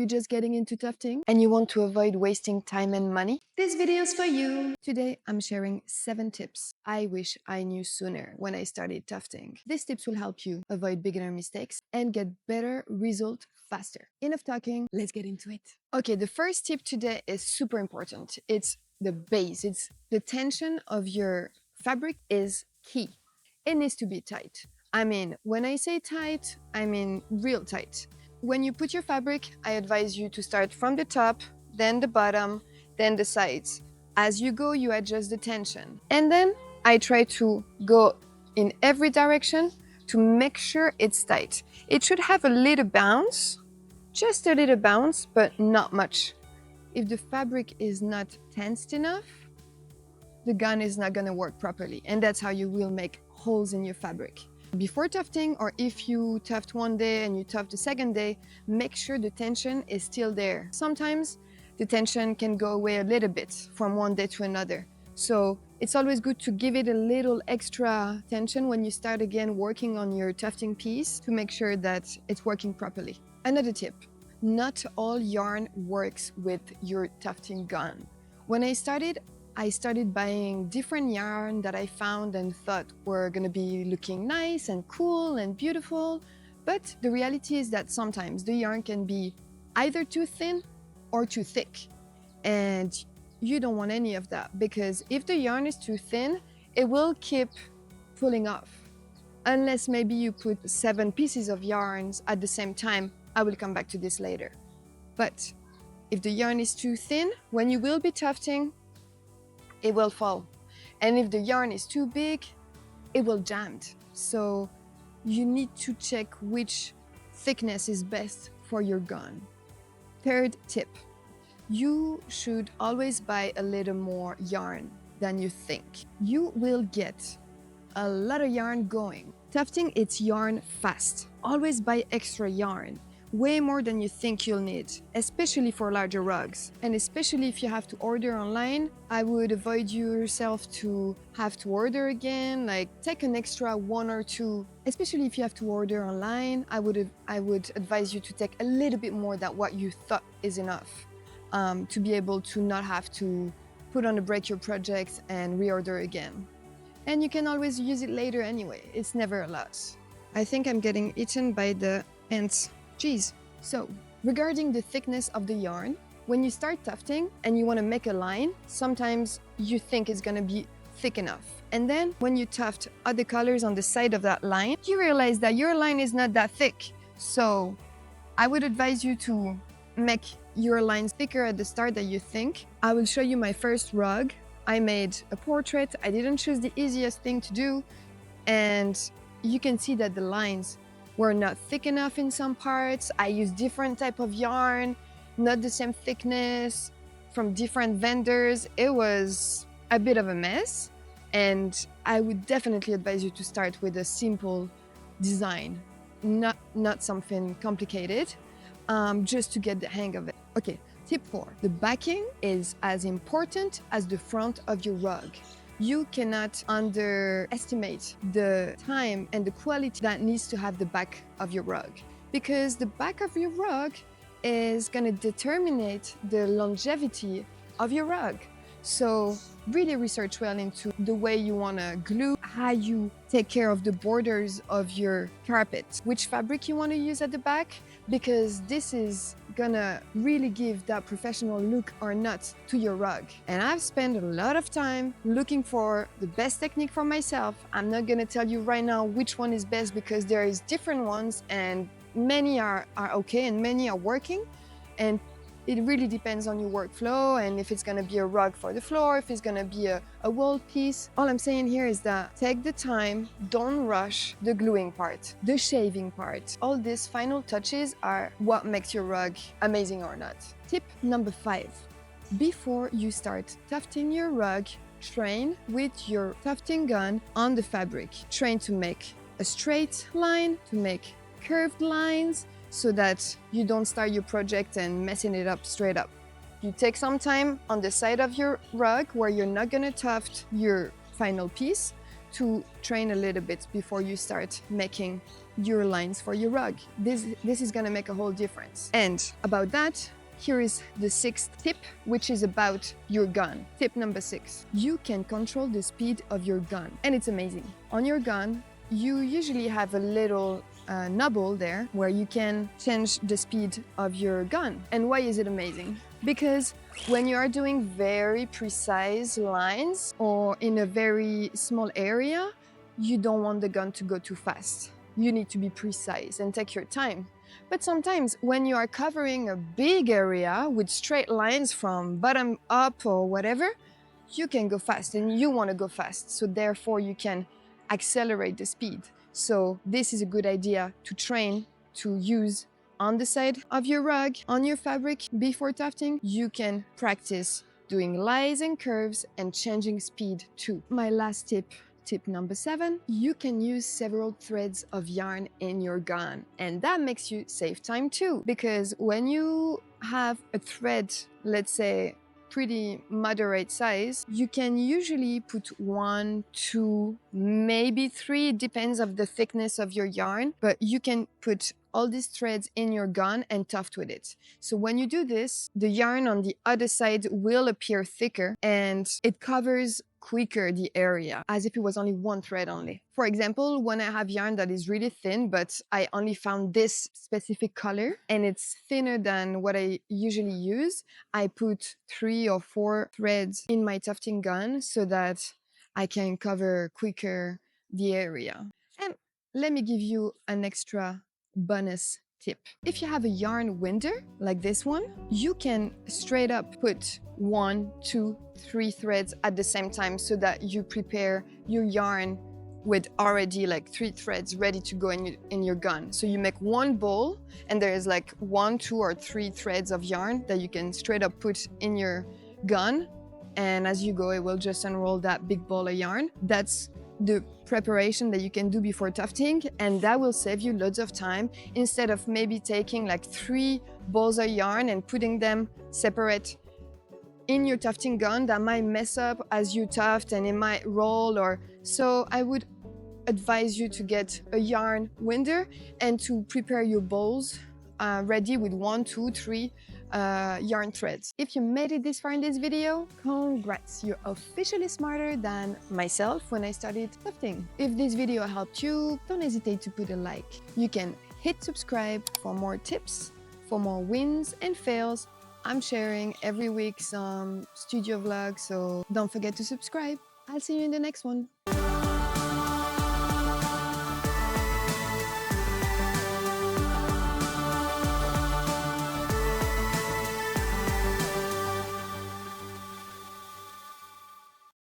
you just getting into tufting and you want to avoid wasting time and money? This video is for you! Today, I'm sharing 7 tips I wish I knew sooner when I started tufting. These tips will help you avoid beginner mistakes and get better results faster. Enough talking, let's get into it. Okay, the first tip today is super important. It's the base. It's the tension of your fabric is key. It needs to be tight. I mean, when I say tight, I mean real tight. When you put your fabric, I advise you to start from the top, then the bottom, then the sides. As you go, you adjust the tension. And then I try to go in every direction to make sure it's tight. It should have a little bounce, just a little bounce, but not much. If the fabric is not tensed enough, the gun is not gonna work properly. And that's how you will make holes in your fabric. Before tufting, or if you tuft one day and you tuft the second day, make sure the tension is still there. Sometimes the tension can go away a little bit from one day to another. So it's always good to give it a little extra tension when you start again working on your tufting piece to make sure that it's working properly. Another tip, not all yarn works with your tufting gun. When I started buying different yarn that I found and thought were gonna be looking nice and cool and beautiful. But the reality is that sometimes the yarn can be either too thin or too thick. And you don't want any of that, because if the yarn is too thin, it will keep pulling off. Unless maybe you put 7 pieces of yarns at the same time. I will come back to this later. But if the yarn is too thin, when you will be tufting, it will fall. And if the yarn is too big, it will jam. So you need to check which thickness is best for your gun. Third tip, you should always buy a little more yarn than you think. You will get a lot of yarn going. Tufting, it's yarn fast. Always buy extra yarn. Way more than you think you'll need, especially for larger rugs. And especially if you have to order online, I would avoid yourself to have to order again, like take an extra 1 or 2. Especially if you have to order online, I would advise you to take a little bit more than what you thought is enough, to be able to not have to put on a break your project and reorder again. And you can always use it later anyway, it's never a loss. I think I'm getting eaten by the ants. Jeez. So, regarding the thickness of the yarn, when you start tufting and you want to make a line, sometimes you think it's going to be thick enough. And then when you tuft other colors on the side of that line, you realize that your line is not that thick. So, I would advise you to make your lines thicker at the start than you think. I will show you my first rug. I made a portrait. I didn't choose the easiest thing to do. And you can see that the lines were not thick enough in some parts. I used different type of yarn, not the same thickness, from different vendors. It was a bit of a mess, and I would definitely advise you to start with a simple design, not something complicated, just to get the hang of it. Okay, tip 4. The backing is as important as the front of your rug. You cannot underestimate the time and the quality that needs to have the back of your rug, because the back of your rug is going to determine the longevity of your rug. So really research well into the way you want to glue, how you take care of the borders of your carpet, which fabric you want to use at the back, because this is gonna really give that professional look or not to your rug. And I've spent a lot of time looking for the best technique for myself. I'm not gonna tell you right now which one is best, because there is different ones and many are okay and many are working. And it really depends on your workflow and if it's gonna be a rug for the floor, if it's gonna be a wall piece. All I'm saying here is that take the time, don't rush the gluing part, the shaving part. All these final touches are what makes your rug amazing or not. Tip number 5. Before you start tufting your rug, train with your tufting gun on the fabric. Train to make a straight line, to make curved lines, so that you don't start your project and messing it up straight up. You take some time on the side of your rug where you're not gonna tuft your final piece to train a little bit before you start making your lines for your rug. This is gonna make a whole difference. And about that, here is the 6th tip, which is about your gun. Tip number 6. You can control the speed of your gun, and it's amazing. On your gun, you usually have a little knob there where you can change the speed of your gun. And why is it amazing? Because when you are doing very precise lines or in a very small area, you don't want the gun to go too fast. You need to be precise and take your time. But sometimes when you are covering a big area with straight lines from bottom up or whatever, you can go fast and you want to go fast. So therefore you can accelerate the speed. So this is a good idea to train to use on the side of your rug, on your fabric before tufting. You can practice doing lines and curves and changing speed too. My last tip, tip number 7, you can use several threads of yarn in your gun, and that makes you save time too, because when you have a thread, let's say pretty moderate size, you can usually put 1, 2, maybe 3, it depends of the thickness of your yarn, but you can put all these threads in your gun and tuft with it. So when you do this, the yarn on the other side will appear thicker and it covers quicker the area, as if it was only 1 thread only. For example, when I have yarn that is really thin, but I only found this specific color and it's thinner than what I usually use, I put 3 or 4 threads in my tufting gun so that I can cover quicker the area. And let me give you an extra bonus tip. If you have a yarn winder like this one, you can straight up put 1, 2, 3 threads at the same time so that you prepare your yarn with already like 3 threads ready to go in your gun. So you make one ball and there's like 1, 2, or 3 threads of yarn that you can straight up put in your gun, and as you go it will just unroll that big ball of yarn. That's the preparation that you can do before tufting, and that will save you loads of time instead of maybe taking like 3 balls of yarn and putting them separate in your tufting gun. That might mess up as you tuft and it might roll, or so I would advise you to get a yarn winder and to prepare your balls ready with 1, 2, 3 yarn threads. If you made it this far in this video, congrats! You're officially smarter than myself when I started tufting. If this video helped you, don't hesitate to put a like. You can hit subscribe for more tips, for more wins and fails. I'm sharing every week some studio vlogs, so don't forget to subscribe. I'll see you in the next one.